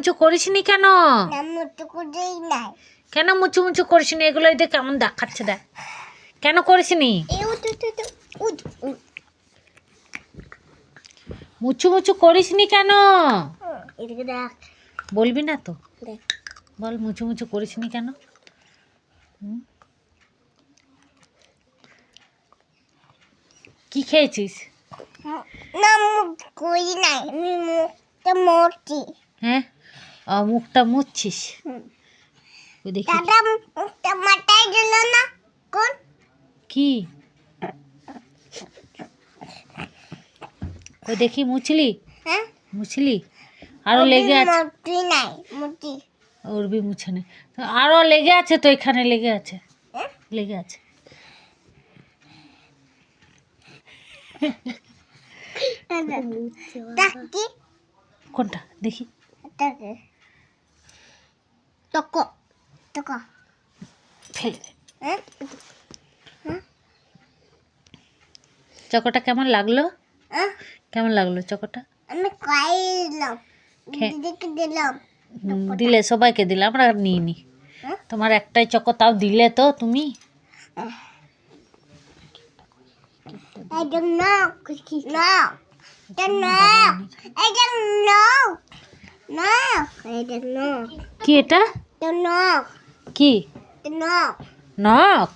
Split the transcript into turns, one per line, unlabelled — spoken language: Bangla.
মুচু করিসনি কেন? কেন মুচু মুচু করিসনি? এগুলো এদের কেমন দেখাচ্ছে দেখ। কেন করিসনি? মুচু মুচু করিসনি কেন? বলবি না তো? বল মুচু মুচু করিসনি কেন? কি খেয়েছিস? হ্যাঁ, মুখটা মুছছিস। দেখি কি ওই দেখি মুছলি? মুছলি? আরো লেগে আছে। ওর বি মুছে নে, আরো লেগে আছে তো, এখানে লেগে আছে, লেগে আছে। কোনটা দেখি? ফেলে দে। চকোটা কেমন লাগলো? কেমন লাগলো চকোটা?
আমি খাইলাম, দিলাম।
দিলে সবাইকে দিলে, আমরা নিইনি। তোমার একটাই চকো তাও দিলে তো তুমি। কি এটা? কি নখ?